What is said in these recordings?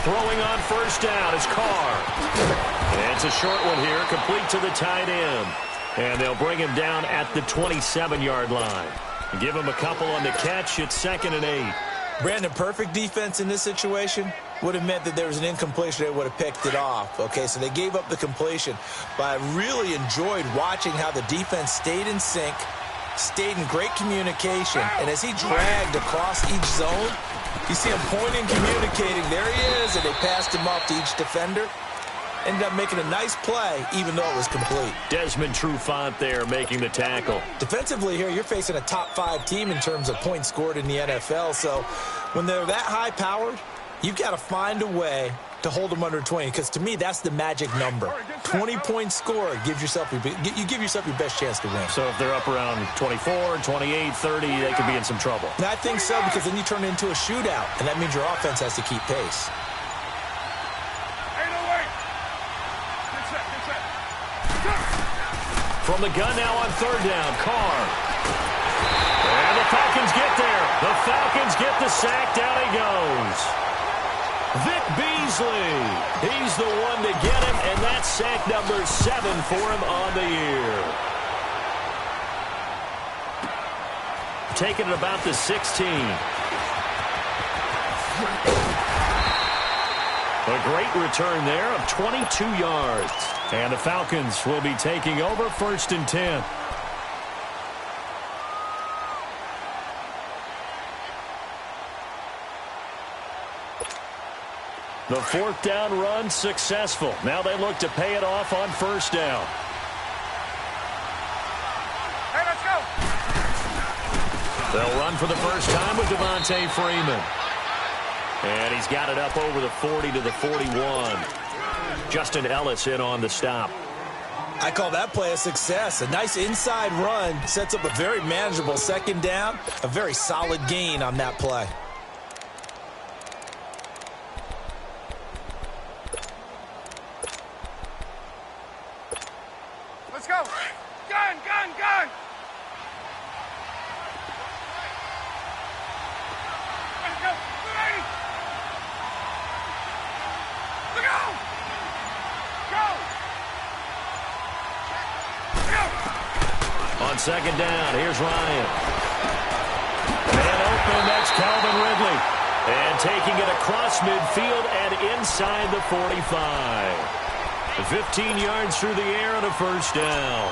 Throwing on first down is Carr. And it's a short one here, complete to the tight end. And they'll bring him down at the 27-yard line. Give him a couple on the catch. It's 2nd and 8. Brandon, perfect defense in this situation would have meant that there was an incompletion. They would have picked it off. Okay, so they gave up the completion. But I really enjoyed watching how the defense stayed in sync, stayed in great communication. And as he dragged across each zone, you see him pointing, communicating. There he is, and they passed him off to each defender. Ended up making a nice play, even though it was complete. Desmond Trufant there making the tackle. Defensively here, you're facing a top-5 team in terms of points scored in the NFL. So when they're that high-powered, you've got to find a way to hold them under 20. Because to me, that's the magic number. 20 points scored gives yourself your best chance to win. So if they're up around 24, 28, 30, they could be in some trouble. And I think so, because then you turn it into a shootout, and that means your offense has to keep pace. From the gun now on 3rd down, Carr. And the Falcons get there. The Falcons get the sack. Down he goes. Vic Beasley. He's the one to get him, and that's sack number 7 for him on the year. Taking it about the 16. A great return there of 22 yards. And the Falcons will be taking over 1st and 10. The 4th down run successful. Now they look to pay it off on 1st down. Hey, let's go. They'll run for the first time with Devontae Freeman. And he's got it up over the 40 to the 41. Justin Ellis in on the stop. I call that play a success. A nice inside run sets up a very manageable 2nd down. A very solid gain on that play. Let's go. Gun, gun, gun. Let's go. Ready. Let's go. On 2nd down, here's Ryan. And open, that's Calvin Ridley. And taking it across midfield and inside the 45. 15 yards through the air and a first down.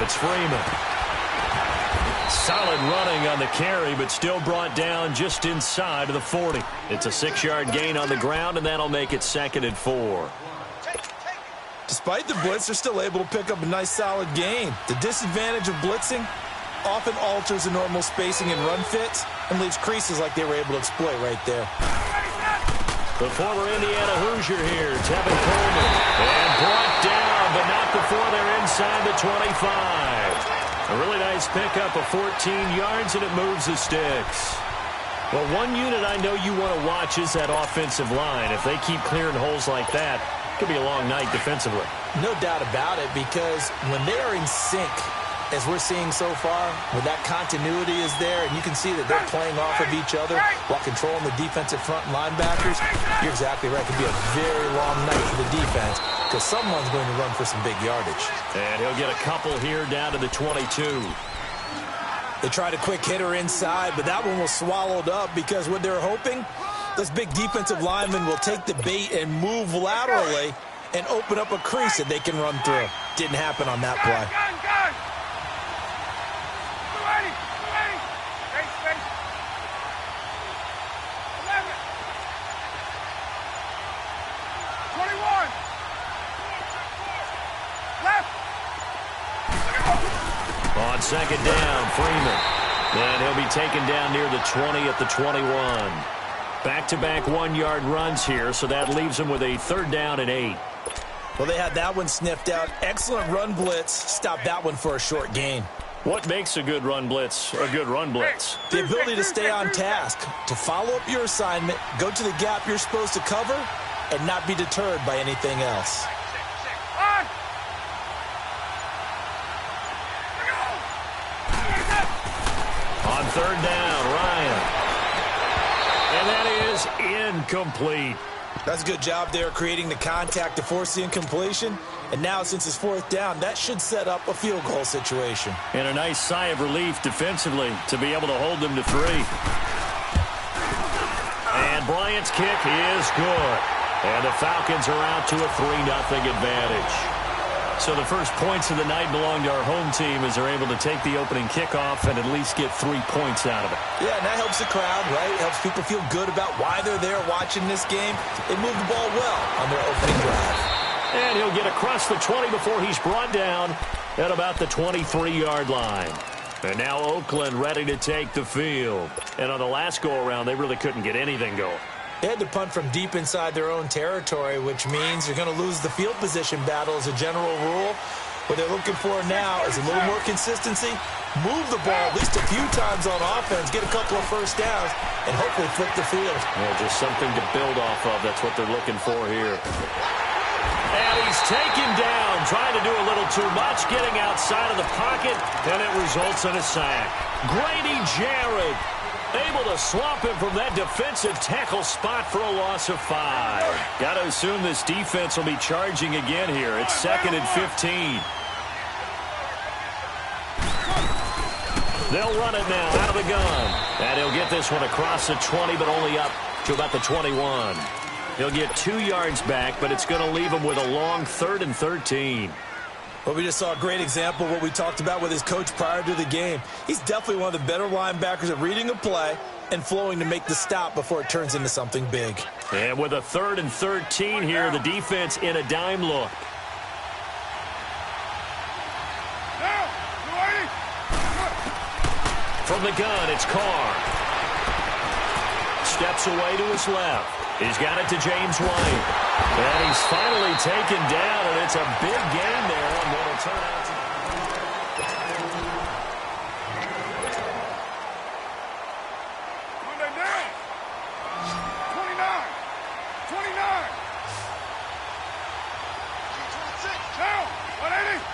It's Freeman. Solid running on the carry, but still brought down just inside of the 40. It's a 6-yard gain on the ground, and that'll make it 2nd and 4. Despite the blitz, they're still able to pick up a nice, solid gain. The disadvantage of blitzing often alters the normal spacing and run fits and leaves creases like they were able to exploit right there. The former Indiana Hoosier here, Tevin Coleman. And brought down, but not before they're inside the 25. A really nice pickup of 14 yards, and it moves the sticks. Well, one unit I know you want to watch is that offensive line. If they keep clearing holes like that, it could be a long night defensively. No doubt about it, because when they are in sync, as we're seeing so far, when that continuity is there, and you can see that they're playing off of each other while controlling the defensive front linebackers, you're exactly right. It could be a very long night for the defense because someone's going to run for some big yardage. And he'll get a couple here down to the 22. They tried a quick hitter inside, but that one was swallowed up because what they're hoping, this big defensive lineman will take the bait and move laterally and open up a crease that they can run through. Didn't happen on that play. 2nd down, Freeman. And he'll be taken down near the 20 at the 21. Back-to-back 1-yard runs here, so that leaves them with a 3rd down and 8. Well, they had that one sniffed out. Excellent run blitz. Stopped that one for a short gain. What makes a good run blitz a good run blitz? The ability to stay on task, to follow up your assignment, go to the gap you're supposed to cover, and not be deterred by anything else. On third down, Ryan. And that is incomplete. That's a good job there creating the contact to force the incompletion. And now, since it's fourth down, that should set up a field goal situation. And a nice sigh of relief defensively to be able to hold them to 3. And Bryant's kick is good. And the Falcons are out to a 3-0 advantage. So the first points of the night belong to our home team as they're able to take the opening kickoff and at least get 3 points out of it. Yeah, and that helps the crowd, right? It helps people feel good about why they're there watching this game. They moved the ball well on their opening drive. And he'll get across the 20 before he's brought down at about the 23-yard line. And now Oakland ready to take the field. And on the last go-around, they really couldn't get anything going. They had to punt from deep inside their own territory, which means you're going to lose the field position battle as a general rule. What they're looking for now is a little more consistency, move the ball at least a few times on offense, get a couple of first downs, and hopefully flip the field. Well, just something to build off of. That's what they're looking for here. And he's taken down, trying to do a little too much, getting outside of the pocket, and it results in a sack. Grady Jarrett able to swamp him from that defensive tackle spot for a loss of 5. Got to assume this defense will be charging again here. It's 2nd and 15. They'll run it now out of the gun. And he'll get this one across the 20, but only up to about the 21. He'll get 2 yards back, but it's going to leave him with a long 3rd and 13. Well, we just saw a great example of what we talked about with his coach prior to the game. He's definitely one of the better linebackers at reading a play and flowing to make the stop before it turns into something big. And with a 3rd and 13 here, the defense in a dime look. From the gun, it's Carr. Steps away to his left. He's got it to James White. And he's finally taken down, and it's a big gain there on what will turn out to Monday down. 29. 29. Down. 180.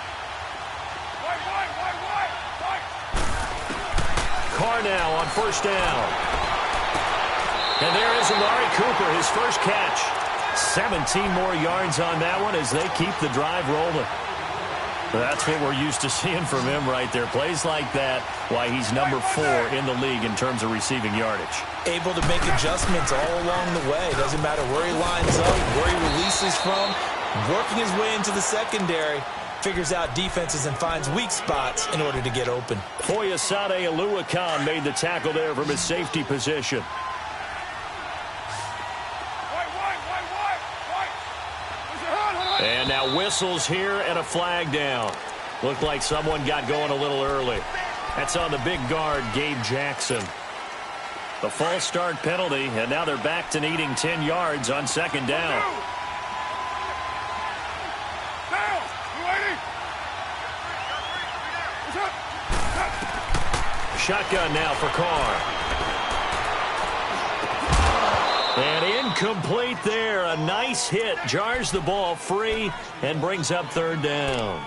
White. Carr now on first down. And there is Amari Cooper, his first catch. 17 more yards on that one as they keep the drive rolling. That's what we're used to seeing from him right there. Plays like that, why he's number 4 in the league in terms of receiving yardage. Able to make adjustments all along the way. Doesn't matter where he lines up, where he releases from. Working his way into the secondary. Figures out defenses and finds weak spots in order to get open. Foyesade Oluwakan made the tackle there from his safety position. And now whistles here and a flag down. Looked like someone got going a little early. That's on the big guard, Gabe Jackson. The false start penalty, and now they're back to needing 10 yards on second down. Shotgun now for Carr. And incomplete there. A nice hit. Jars the ball free and brings up third down.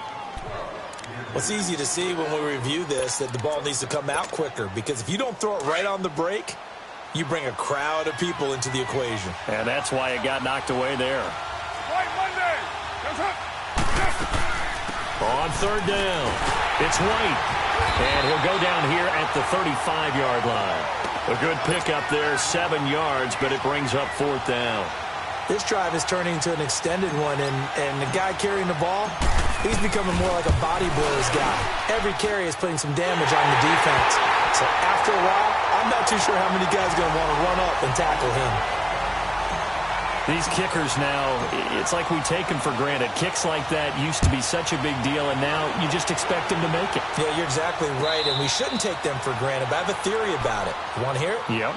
Well, it's easy to see when we review this that the ball needs to come out quicker, because if you don't throw it right on the break, you bring a crowd of people into the equation. And that's why it got knocked away there. On third down, it's White. And he'll go down here at the 35-yard line. A good pickup there, 7 yards, but it brings up fourth down. This drive is turning into an extended one, and the guy carrying the ball, he's becoming more like a body blows guy. Every carry is putting some damage on the defense. So after a while, I'm not too sure how many guys are going to want to run up and tackle him. These kickers now, it's like we take them for granted. Kicks like that used to be such a big deal, and now you just expect them to make it. Yeah, you're exactly right, and we shouldn't take them for granted, but I have a theory about it. You want to hear it? Yep.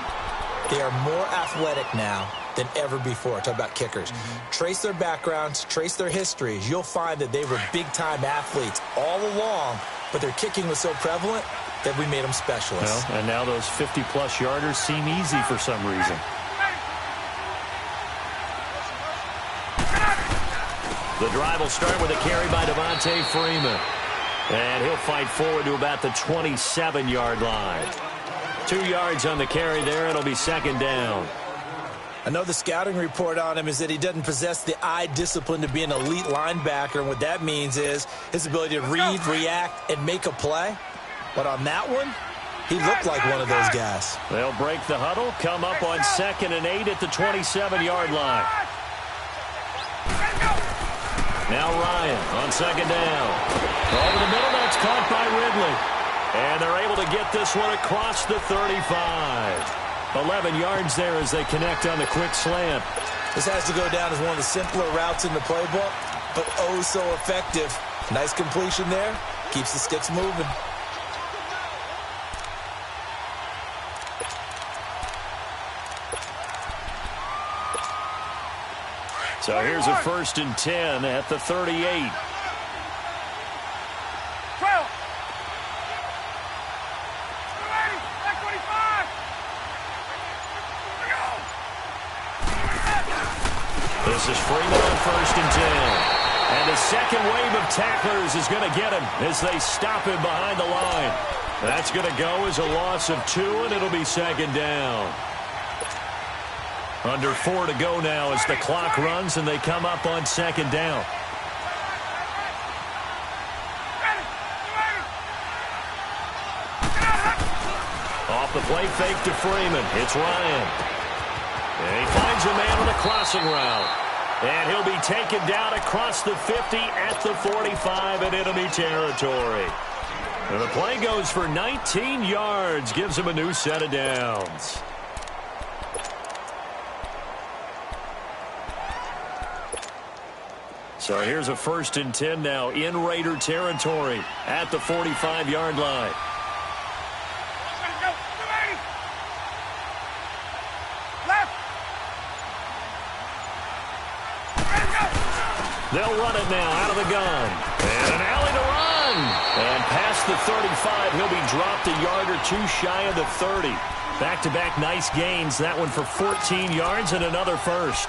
They are more athletic now than ever before. Talk about kickers. Trace their backgrounds, trace their histories. You'll find that they were big-time athletes all along, but their kicking was so prevalent that we made them specialists. Well, and now those 50-plus yarders seem easy for some reason. The drive will start with a carry by Devontae Freeman. And he'll fight forward to about the 27-yard line. 2 yards on the carry there. It'll be second down. I know the scouting report on him is that he doesn't possess the eye discipline to be an elite linebacker. And what that means is his ability to read, react, and make a play. But on that one, he looked like one of those guys. They'll break the huddle, come up on 2nd and 8 at the 27-yard line. Now Ryan on 2nd down. Over the middle, that's caught by Ridley. And they're able to get this one across the 35. 11 yards there as they connect on the quick slant. This has to go down as one of the simpler routes in the playbook, but oh so effective. Nice completion there. Keeps the sticks moving. So here's a 1st and 10 at the 38. 12. Back 25. This is Freeman on 1st and 10. And the second wave of tacklers is going to get him as they stop him behind the line. That's going to go as a loss of 2, and it'll be second down. Under 4 to go now as the clock runs and they come up on 2nd down. Off the play fake to Freeman. It's Ryan. And he finds a man on the crossing route. And he'll be taken down across the 50 at the 45 in enemy territory. And the play goes for 19 yards. Gives him a new set of downs. So here's a 1st and 10 now in Raider territory at the 45-yard line. They'll run it now out of the gun. And an alley to run. And past the 35, he'll be dropped a yard or 2 shy of the 30. Back-to-back nice gains. That one for 14 yards and another first.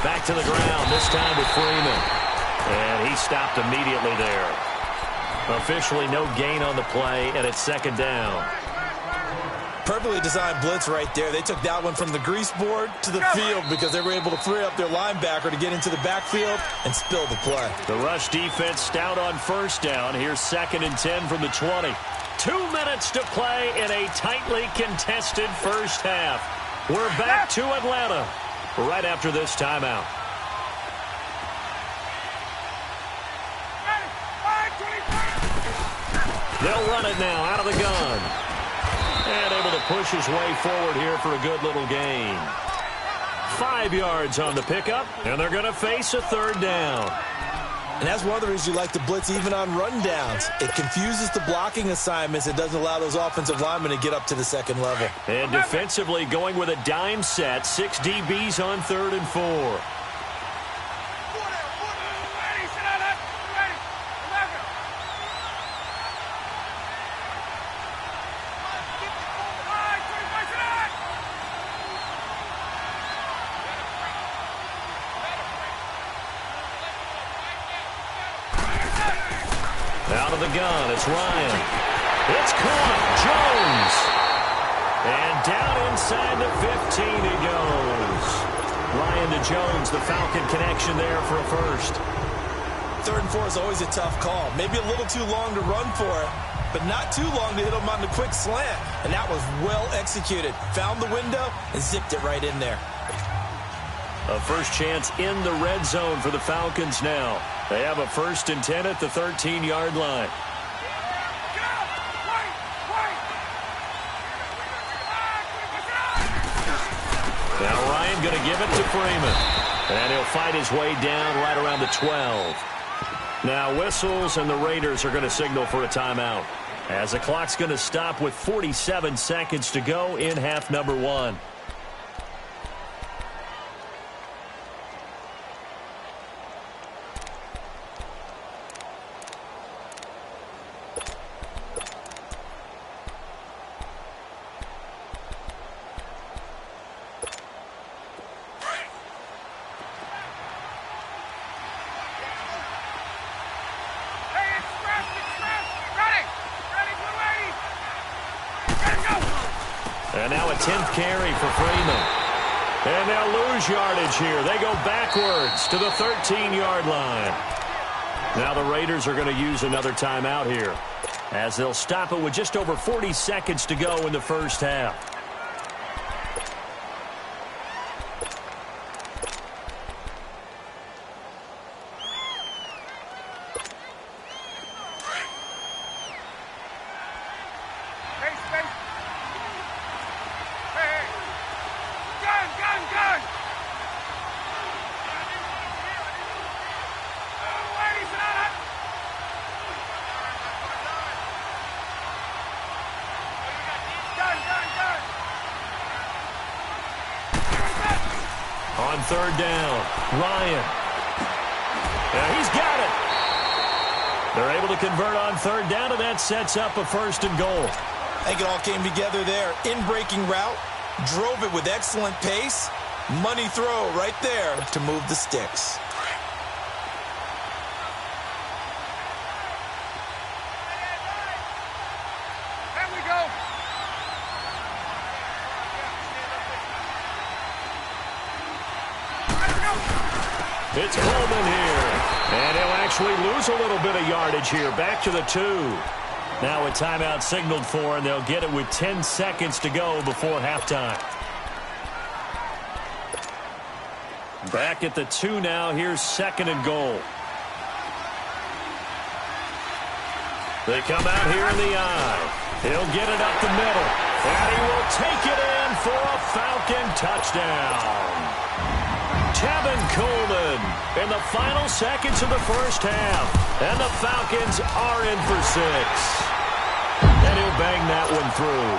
Back to the ground, this time with Freeman. And he stopped immediately there. Officially no gain on the play, and it's second down. Perfectly designed blitz right there. They took that one from the grease board to the field because they were able to free up their linebacker to get into the backfield and spill the play. The rush defense stout on 1st down. Here's 2nd and 10 from the 20. 2 minutes to play in a tightly contested first half. We're back to Atlanta right after this timeout. They'll run it now out of the gun. And able to push his way forward here for a good little gain. 5 yards on the pickup, and they're going to face a 3rd down. And that's one of the reasons you like to blitz even on rundowns. It confuses the blocking assignments. It doesn't allow those offensive linemen to get up to the 2nd level. And defensively going with a dime set. 6 DBs on 3rd and 4. Out of the gun, it's Ryan. It's caught, Jones. And down inside the 15 he goes. Ryan to Jones, the Falcon connection there for a first. 3rd and 4 is always a tough call. Maybe a little too long to run for it, but not too long to hit him on the quick slant. And that was well executed. Found the window and zipped it right in there. A first chance in the red zone for the Falcons now. They have a 1st and 10 at the 13-yard line. Now Ryan going to give it to Freeman. And he'll fight his way down right around the 12. Now whistles and the Raiders are going to signal for a timeout. as the clock's going to stop with 47 seconds to go in half number one. And now a 10th carry for Freeman. And they'll lose yardage here. They go backwards to the 13-yard line. Now the Raiders are going to use another timeout here, as they'll stop it with just over 40 seconds to go in the first half. On third down, Ryan. Yeah, he's got it. They're able to convert on third down, and that sets up a first and goal. I think it all came together there. In-breaking route, drove it with excellent pace. Money throw right there to move the sticks. there we go. It's Coleman here, and he'll actually lose a little bit of yardage here. Back to the 2. Now a timeout signaled for, and they'll get it with 10 seconds to go before halftime. Back at the 2 now. Here's second and goal. They come out here in the eye. He'll get it up the middle, and he will take it in for a Falcon touchdown. Tevin Coleman in the final seconds of the first half. And the Falcons are in for 6. And he'll bang that one through.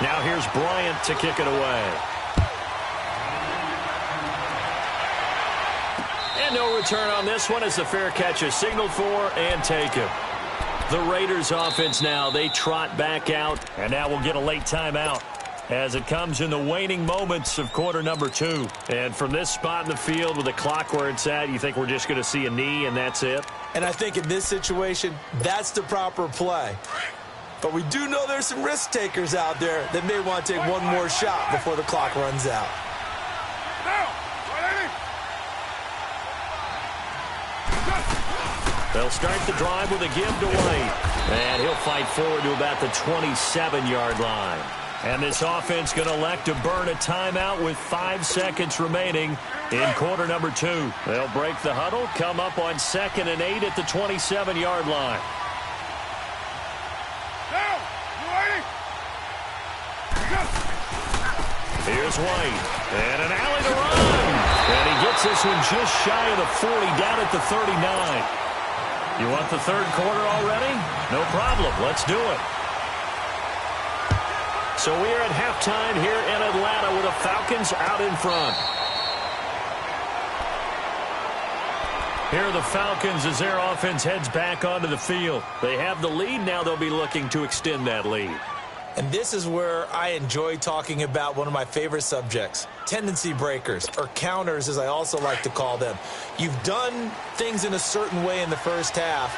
Now here's Bryant to kick it away. And no return on this one as the fair catch is signaled for and taken. The Raiders offense now, they trot back out. And now we'll get a late timeout as it comes in the waning moments of quarter number 2. And from this spot in the field with the clock where it's at, you think we're just going to see a knee and that's it? And I think in this situation, that's the proper play. But we do know there's some risk takers out there that may want to take one more shot before the clock runs out. They'll start the drive with a give to White. And he'll fight forward to about the 27-yard line. And this offense going to elect to burn a timeout with 5 seconds remaining in quarter number 2. They'll break the huddle, come up on 2nd and 8 at the 27-yard line. Here's White, and an alley to run. And he gets this one just shy of the 40, down at the 39. You want the third quarter already? No problem. Let's do it. So we are at halftime here in Atlanta with the Falcons out in front. Here are the Falcons as their offense heads back onto the field. They have the lead. Now they'll be looking to extend that lead. And this is where I enjoy talking about one of my favorite subjects, tendency breakers, or counters as I also like to call them. You've done things in a certain way in the first half,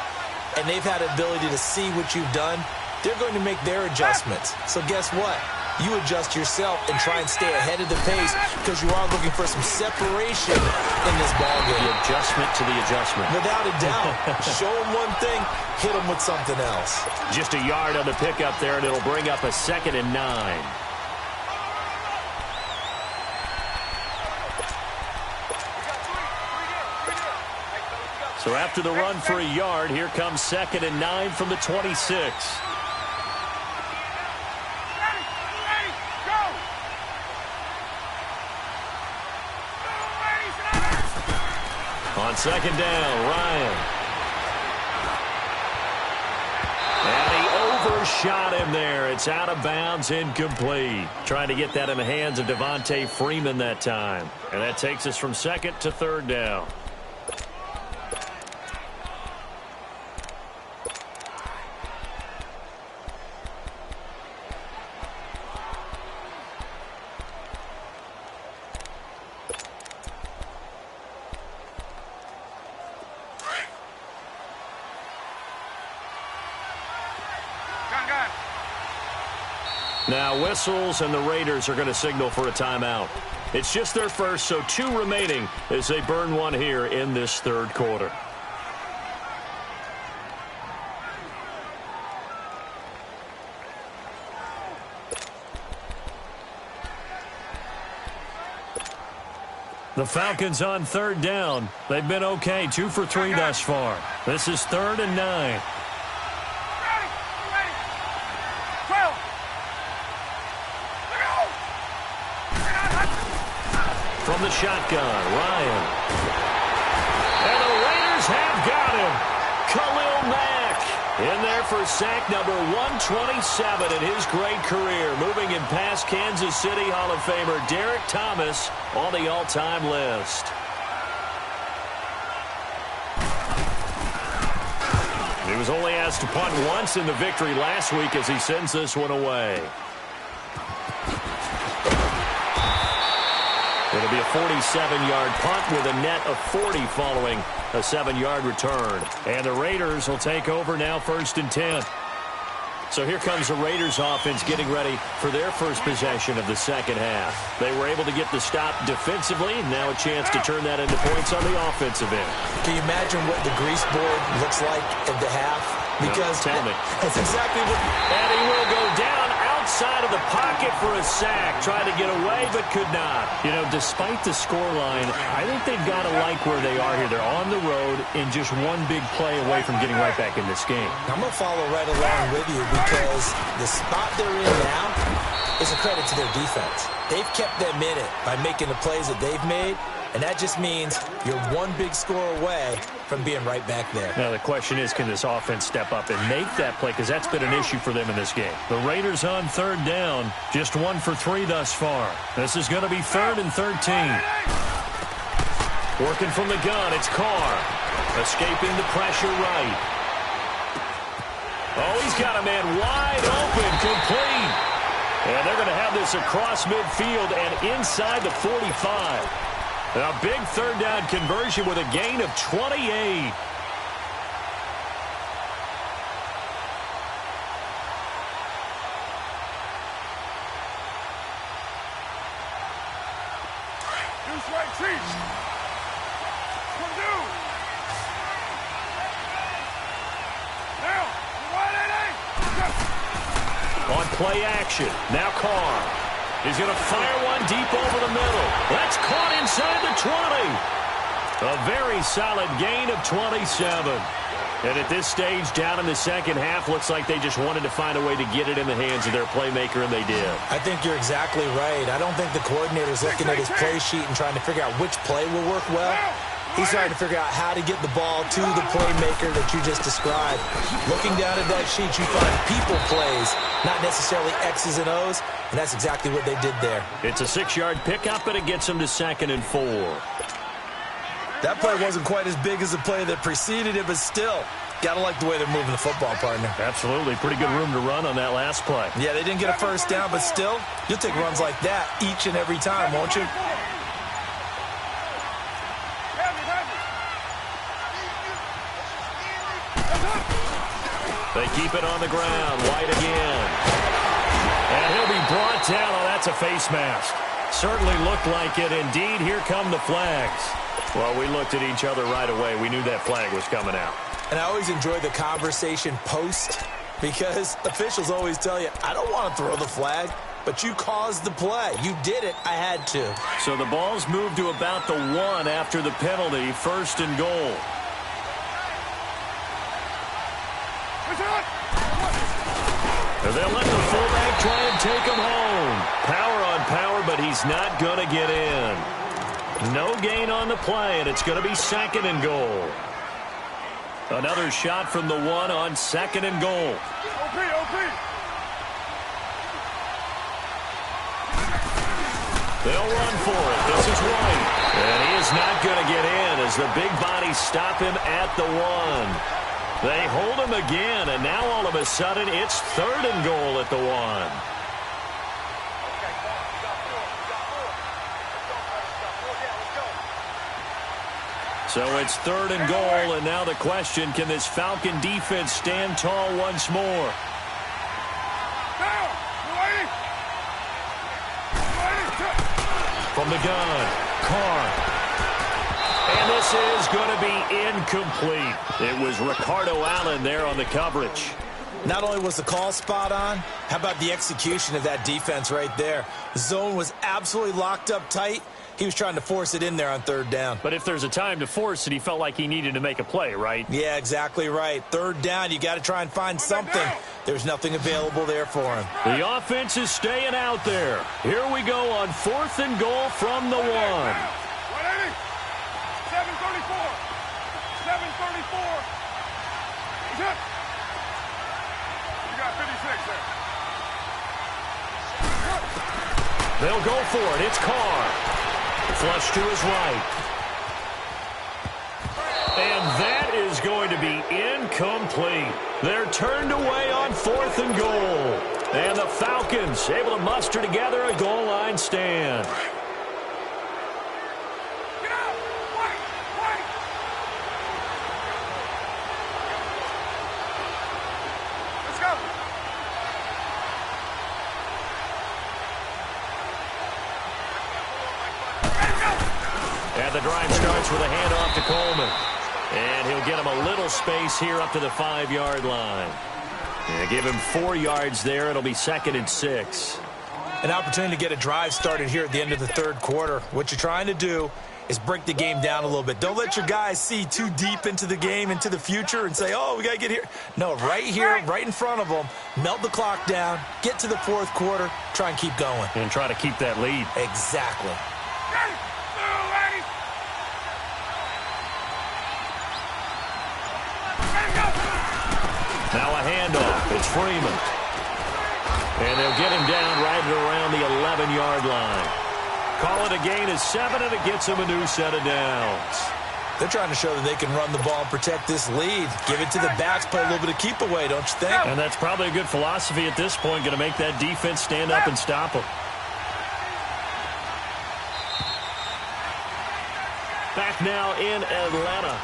and they've had the ability to see what you've done. They're going to make their adjustments. So guess what? You adjust yourself and try and stay ahead of the pace because you are looking for some separation in this ballgame. The adjustment to the adjustment. Without a doubt. Show them one thing, hit them with something else. Just a yard on the pickup there, and it'll bring up a 2nd and 9. So after the run for a yard, here comes 2nd and 9 from the 26. On 2nd down, Ryan. Almost shot him there. It's out of bounds, incomplete. Trying to get that in the hands of Devontae Freeman that time. And that takes us from second to third down. Now whistles, and the Raiders are going to signal for a timeout. It's just their first, so 2 remaining as they burn one here in this third quarter. The Falcons on third down. They've been okay, 2 for 3 thus far. This is 3rd and 9. From the shotgun, Ryan. And the Raiders have got him. Khalil Mack in there for sack number 127 in his great career. Moving in past Kansas City Hall of Famer Derek Thomas on the all-time list. He was only asked to punt once in the victory last week as he sends this one away. It'll be a 47-yard punt with a net of 40 following a 7-yard return. And the Raiders will take over now 1st and 10. So here comes the Raiders offense getting ready for their first possession of the second half. They were able to get the stop defensively. Now a chance to turn that into points on the offensive end. Can you imagine what the grease board looks like at the half? Because no, tell me. That's exactly what... And he will go down outside of the pocket for a sack. Tried to get away, but could not. You know, despite the scoreline, I think they've got to like where they are here. They're on the road and just one big play away from getting right back in this game. I'm going to follow right along with you because the spot they're in now is a credit to their defense. They've kept them in it by making the plays that they've made, and that just means you're one big score away from being right back there. Now, the question is, can this offense step up and make that play? Because that's been an issue for them in this game. The Raiders on third down, just 1 for 3 thus far. This is going to be 3rd and 13. Working from the gun, it's Carr. Escaping the pressure right. Oh, he's got a man wide open, complete. And they're going to have this across midfield and inside the 45. A big third down conversion with a gain of 28. On play action, now Carr. He's going to fire one deep over the middle. That's caught inside the 20. A very solid gain of 27. And at this stage, down in the second half, looks like they just wanted to find a way to get it in the hands of their playmaker, and they did. I think you're exactly right. I don't think the coordinator's looking at his play sheet and trying to figure out which play will work well. He's trying to figure out how to get the ball to the playmaker that you just described. Looking down at that sheet, you find people plays, not necessarily X's and O's, and that's exactly what they did there. It's a 6-yard pickup, and it gets them to 2nd and 4. That play wasn't quite as big as the play that preceded it, but still, got to like the way they're moving the football, partner. Absolutely. Pretty good room to run on that last play. Yeah, they didn't get a first down, but still, you'll take runs like that each and every time, won't you? They keep it on the ground. White again. And he'll be brought down. Oh, that's a face mask. Certainly looked like it. Indeed, here come the flags. Well, we looked at each other right away. We knew that flag was coming out. And I always enjoy the conversation post because officials always tell you, I don't want to throw the flag, but you caused the play. You did it. I had to. So the ball's moved to about the 1 after the penalty. 1st and goal. And they'll let the fullback try and take him home. Power on power, but he's not going to get in. No gain on the play, and it's going to be 2nd and goal. Another shot from the 1 on 2nd and goal. OP. They'll run for it. This is White. And he is not going to get in as the big bodies stop him at the 1. They hold him again, and now all of a sudden it's 3rd and goal at the 1. So it's 3rd and goal, and now the question, can this Falcon defense stand tall once more? From the gun, Carr. And this is going to be incomplete. It was Ricardo Allen there on the coverage. Not only was the call spot on, how about the execution of that defense right there? The zone was absolutely locked up tight. He was trying to force it in there on 3rd down. But if there's a time to force it, he felt like he needed to make a play, right? Yeah, exactly right. 3rd down, you got to try and find something. There's nothing available there for him. The offense is staying out there. Here we go on 4th and goal from the 1. 180. 734. 734. You got 56 there. They'll go for it. It's Carr. Flush to his right. And that is going to be incomplete. They're turned away on 4th and goal. And the Falcons able to muster together a goal line stand. Get out! Wait! Let's go! And the drive starts with a handoff to Coleman. And he'll get him a little space here up to the 5-yard line. And give him 4 yards there. It'll be 2nd and 6. An opportunity to get a drive started here at the end of the 3rd quarter. What you're trying to do is break the game down a little bit. Don't let your guys see too deep into the game, into the future, and say, oh, we got to get here. No, right here, right in front of them, melt the clock down, get to the 4th quarter, try and keep going. And try to keep that lead. Exactly. Now a handoff. It's Freeman. And they'll get him down right around the 11-yard line. Call it a gain of 7, and it gets him a new set of downs. They're trying to show that they can run the ball and protect this lead. Give it to the backs, play a little bit of keep away, don't you think? And that's probably a good philosophy at this point, going to make that defense stand up and stop them. Back now in Atlanta.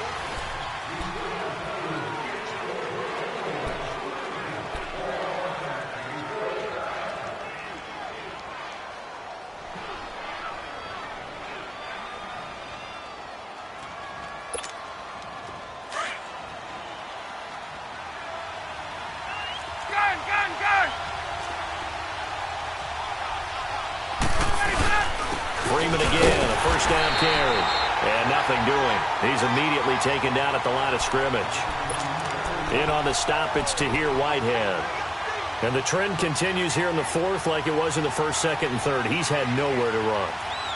Freeman again, a 1st down carry. And nothing doing. He's immediately taken down at the line of scrimmage. In on the stop, it's Tahir Whitehead. And the trend continues here in the 4th like it was in the 1st, 2nd, and 3rd. He's had nowhere to run.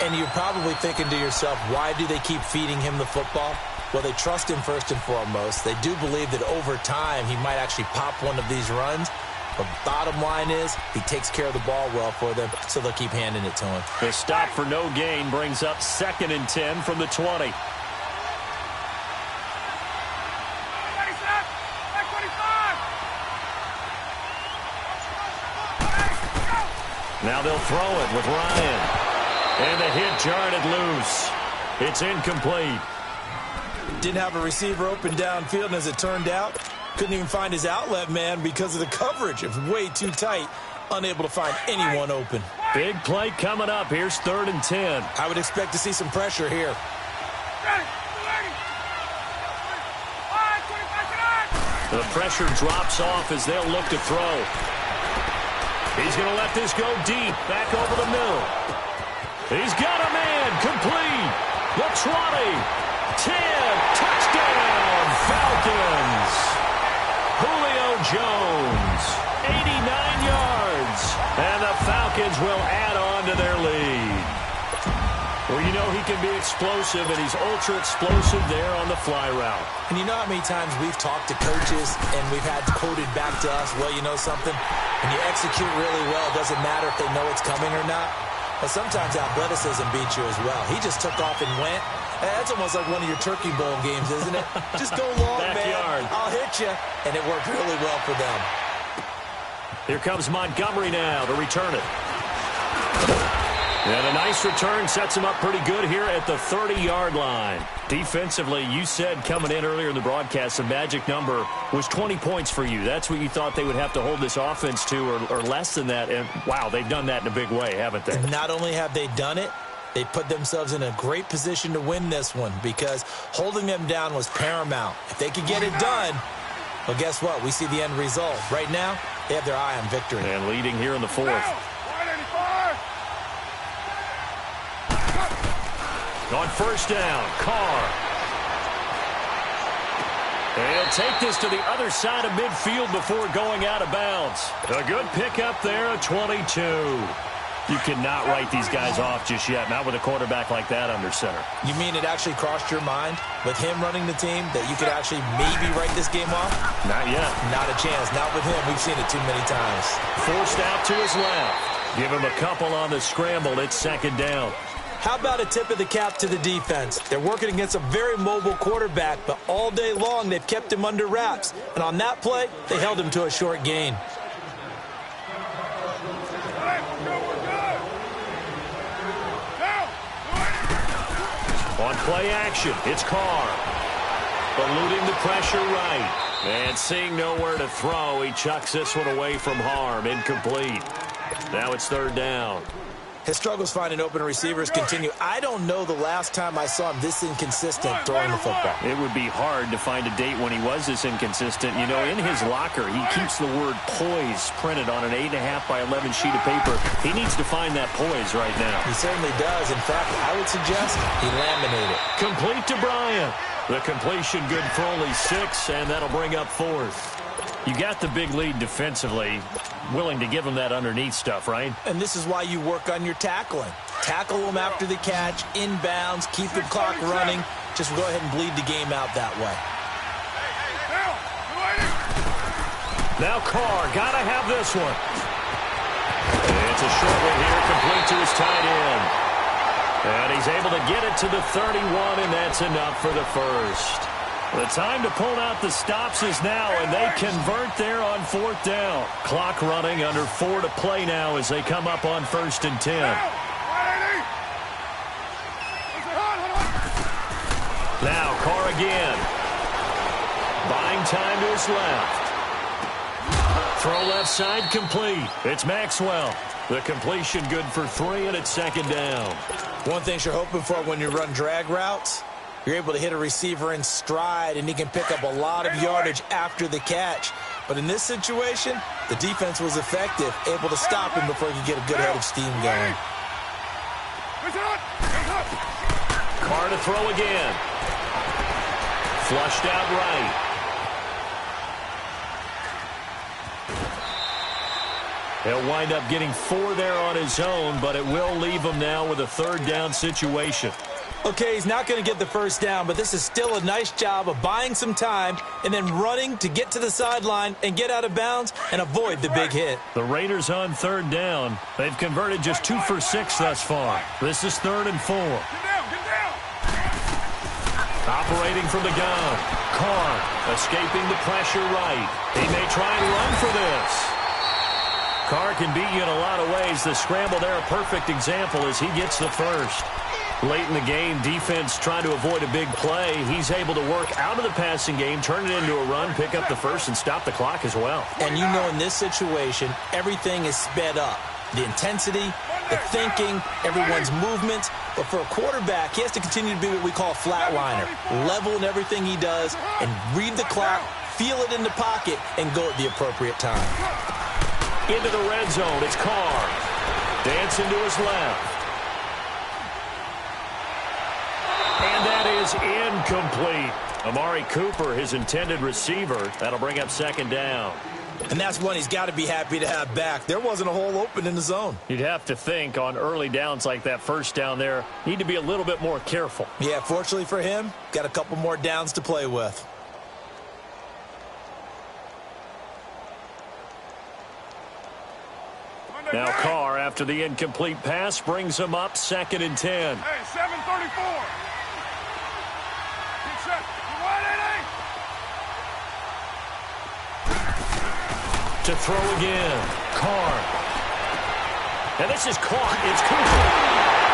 And you're probably thinking to yourself, why do they keep feeding him the football? Well, they trust him first and foremost. They do believe that over time he might actually pop one of these runs. But bottom line is, he takes care of the ball well for them, so they'll keep handing it to him. The stop for no gain brings up 2nd and 10 from the 20. Now they'll throw it with Ryan. And the hit jarred it loose. It's incomplete. Didn't have a receiver open downfield, and as it turned out, couldn't even find his outlet man because of the coverage. It was way too tight. Unable to find anyone open. Big play coming up. Here's 3rd and 10. I would expect to see some pressure here. The pressure drops off as they'll look to throw. He's going to let this go deep. Back over the middle. He's got a man. Complete. The 20. 10. Touchdown. Falcons. Julio Jones, 89 yards, and the Falcons will add on to their lead. Well, you know he can be explosive, and he's ultra-explosive there on the fly route. And you know how many times we've talked to coaches and we've had quoted back to us, well, you know something? When you execute really well, it doesn't matter if they know it's coming or not. But sometimes athleticism beats you as well. He just took off and went. That's almost like one of your Turkey Bowl games, isn't it? Just go long, man. I'll hit you. And it worked really well for them. Here comes Montgomery now to return it. And a nice return sets him up pretty good here at the 30-yard line. Defensively, you said coming in earlier in the broadcast, the magic number was 20 points for you. That's what you thought they would have to hold this offense to, or less than that. And, wow, they've done that in a big way, haven't they? Not only have they done it, they put themselves in a great position to win this one because holding them down was paramount. If they could get it done, well, guess what? We see the end result. Right now, they have their eye on victory. And leading here in the fourth. On first down, Carr. And he'll take this to the other side of midfield before going out of bounds. A good pickup there, a 22. You cannot write these guys off just yet, not with a quarterback like that under center. You mean it actually crossed your mind with him running the team that you could actually maybe write this game off? Not yet. Not a chance. Not with him. We've seen it too many times. Forced out to his left. Give him a couple on the scramble. It's second down. How about a tip of the cap to the defense? They're working against a very mobile quarterback, but all day long they've kept him under wraps. And on that play, they held him to a short gain. On play action, it's Carr. Eluding the pressure right. And seeing nowhere to throw, he chucks this one away from harm. Incomplete. Now it's third down. His struggles finding open receivers continue. I don't know the last time I saw him this inconsistent throwing the football. It would be hard to find a date when he was this inconsistent. You know, in his locker, he keeps the word poise printed on an 8.5 by 11 sheet of paper. He needs to find that poise right now. He certainly does. In fact, I would suggest he laminate it. Complete to Bryant. The completion good for only 6, and that'll bring up fourth. You got the big lead defensively. Willing to give him that underneath stuff, right? And this is why you work on your tackling. Tackle him after the catch, inbounds, keep the clock running. Just go ahead and bleed the game out that way. Now Carr, gotta have this one. It's a short one here, complete to his tight end. And he's able to get it to the 31, and that's enough for the first. The time to pull out the stops is now, and they convert there on fourth down. Clock running, under 4 to play now as they come up on 1st and 10. Now Carr again. Buying time to his left. Throw left side complete. It's Maxwell. The completion good for 3, and it's second down. One thing you're hoping for when you run drag routes, you're able to hit a receiver in stride, and he can pick up a lot of yardage after the catch. But in this situation, the defense was effective, able to stop him before he could get a good head of steam going. Carr to throw again. Flushed out right. He'll wind up getting 4 there on his own, but it will leave him now with a third down situation. Okay, he's not going to get the first down, but this is still a nice job of buying some time and then running to get to the sideline and get out of bounds and avoid the big hit. The Raiders on third down. They've converted just 2 for 6 thus far. This is 3rd and 4. Get down. Operating from the gun. Carr escaping the pressure right. He may try and run for this. Carr can beat you in a lot of ways. The scramble there, a perfect example as he gets the first. Late in the game, defense trying to avoid a big play. He's able to work out of the passing game, turn it into a run, pick up the first, and stop the clock as well. And you know in this situation, everything is sped up. The intensity, the thinking, everyone's movements. But for a quarterback, he has to continue to be what we call a flatliner. Level in everything he does and read the clock, feel it in the pocket, and go at the appropriate time. Into the red zone, it's Carr. Dancing to his left. And that is incomplete. Amari Cooper, his intended receiver. That'll bring up second down. And that's one he's got to be happy to have back. There wasn't a hole open in the zone. You'd have to think on early downs like that first down there, need to be a little bit more careful. Yeah, fortunately for him, got a couple more downs to play with. Now Carr, after the incomplete pass, brings him up 2nd and 10. Hey, 7:34. Get set. You want it, To throw again, Carr. And this is caught. It's Cooper.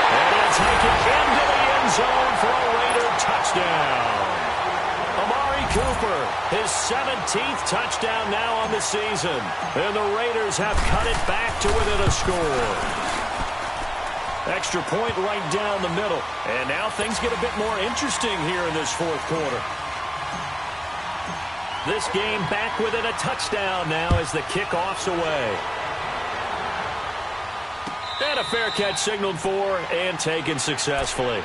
And he'll take it into the end zone for a Raider touchdown. Amari Cooper, his 17th touchdown now on the season. And the Raiders have cut it back to within a score. Extra point right down the middle. And now things get a bit more interesting here in this fourth quarter. This game back within a touchdown now as the kickoff's away. And a fair catch signaled for and taken successfully.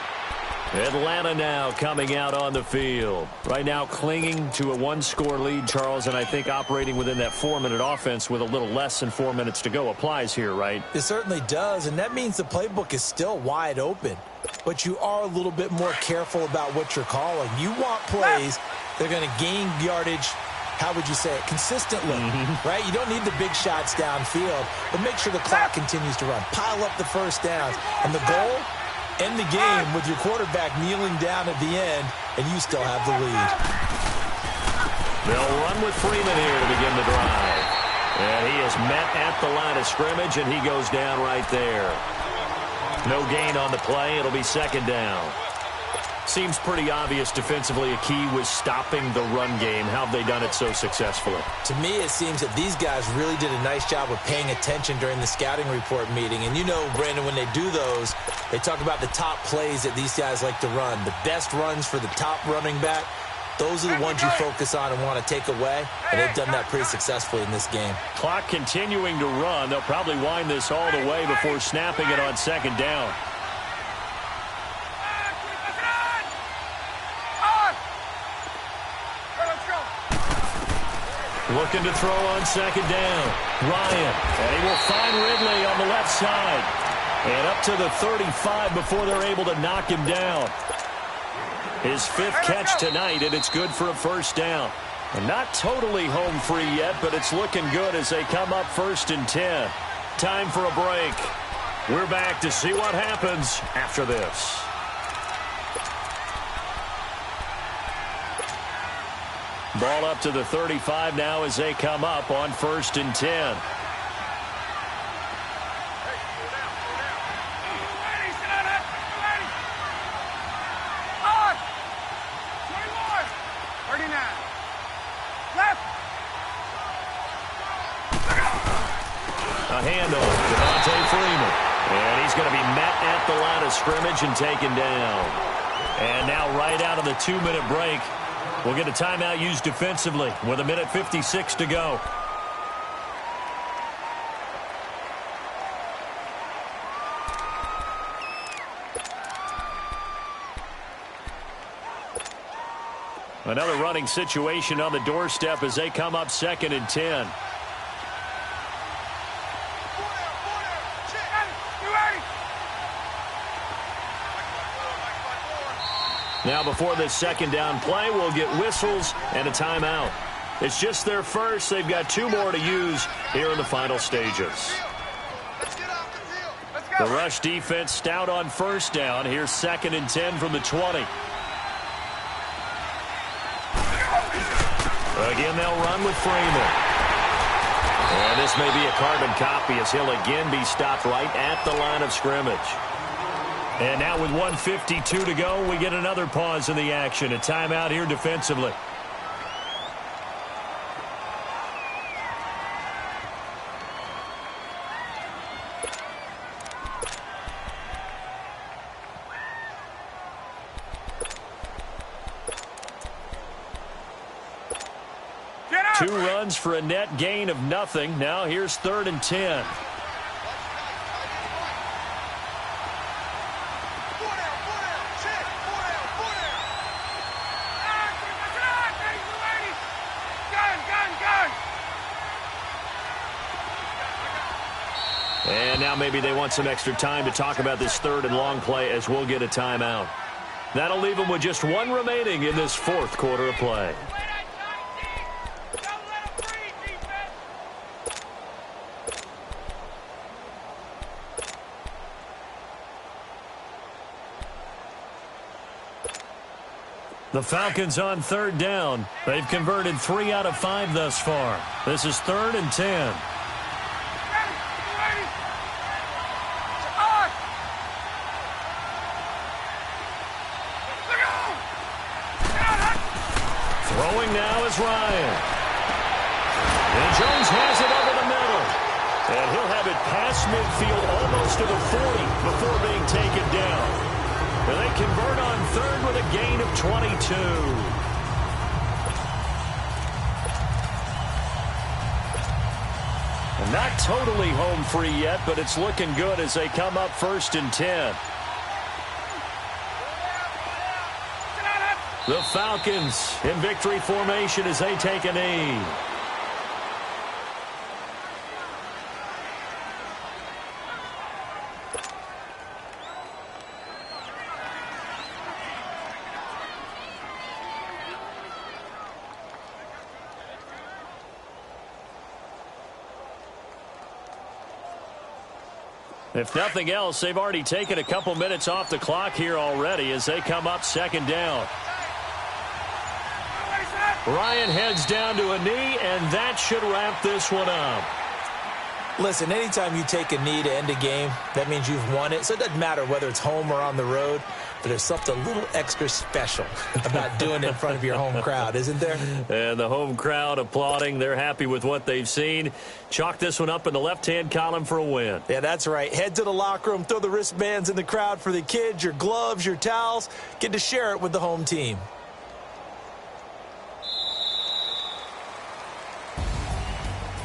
Atlanta now coming out on the field. Right now clinging to a one-score lead, Charles, and I think operating within that 4-minute offense with a little less than 4 minutes to go applies here, right? It certainly does, and that means the playbook is still wide open. But you are a little bit more careful about what you're calling. You want plays that are going to gain yardage, how would you say it, consistently, right? You don't need the big shots downfield, but make sure the clock continues to run. Pile up the first downs. And the goal? End the game with your quarterback kneeling down at the end, and you still have the lead. They'll run with Freeman here to begin the drive. And he is met at the line of scrimmage, and he goes down right there. No gain on the play. It'll be 2nd down. Seems pretty obvious defensively a key was stopping the run game. How have they done it so successfully? To me, it seems that these guys really did a nice job of paying attention during the scouting report meeting. And you know, Brandon, when they do those, they talk about the top plays that these guys like to run. The best runs for the top running back, those are the ones you focus on and want to take away. And they've done that pretty successfully in this game. Clock continuing to run. They'll probably wind this all the way before snapping it on 2nd down. Looking to throw on 2nd down. Ryan, and he will find Ridley on the left side. And up to the 35 before they're able to knock him down. His 5th catch tonight, and it's good for a 1st down. And not totally home free yet, but it's looking good as they come up 1st and 10. Time for a break. We're back to see what happens after this. Ball up to the 35 now as they come up on 1st and 10. A handoff to Devontae Freeman. And he's going to be met at the line of scrimmage and taken down. And now right out of the 2-minute break, we'll get a timeout used defensively with 1:56 to go. Another running situation on the doorstep as they come up 2nd and 10. Now before this 2nd down play, we'll get whistles and a timeout. It's just their first. They've got 2 more to use here in the final stages. The rush defense stout on 1st down. Here's 2nd and 10 from the 20. Again, they'll run with Freeman. And this may be a carbon copy as he'll again be stopped right at the line of scrimmage. And now with 1:52 to go, we get another pause in the action. A timeout here defensively. Two runs for a net gain of nothing. Now here's 3rd and 10. And now maybe they want some extra time to talk about this third and long play as we'll get a timeout. That'll leave them with just one remaining in this fourth quarter of play. The Falcons on third down. They've converted 3 out of 5 thus far. This is 3rd and 10. Throwing now is Ryan. And Jones has it over the middle. And he'll have it past midfield almost to the 40 before being taken down. And they convert on third with a gain of 22. And not totally home free yet, but it's looking good as they come up 1st and 10. The Falcons in victory formation as they take a knee. If nothing else, they've already taken a couple minutes off the clock here already as they come up 2nd down. Ryan heads down to a knee, and that should wrap this one up. Listen, anytime you take a knee to end a game, that means you've won it. So it doesn't matter whether it's home or on the road, but there's something a little extra special about doing it in front of your home crowd, isn't there? And the home crowd applauding. They're happy with what they've seen. Chalk this one up in the left-hand column for a win. Yeah, that's right. Head to the locker room, throw the wristbands in the crowd for the kids, your gloves, your towels. Get to share it with the home team.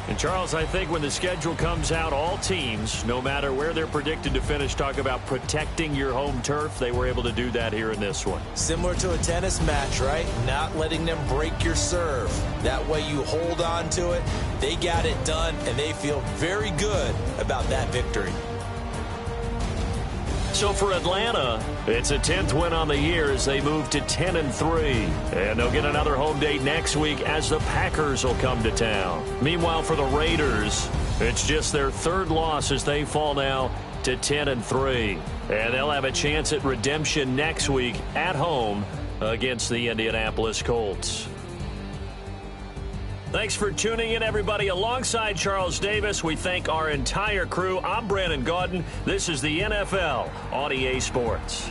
And, Charles, I think when the schedule comes out, all teams, no matter where they're predicted to finish, talk about protecting your home turf. They were able to do that here in this one. Similar to a tennis match, right? Not letting them break your serve. That way you hold on to it. They got it done, and they feel very good about that victory. So for Atlanta, it's a 10th win on the year as they move to 10-3. And they'll get another home date next week as the Packers will come to town. Meanwhile, for the Raiders, it's just their 3rd loss as they fall now to 10-3. And they'll have a chance at redemption next week at home against the Indianapolis Colts. Thanks for tuning in, everybody. Alongside Charles Davis, we thank our entire crew. I'm Brandon Gaudin. This is the NFL on EA Sports.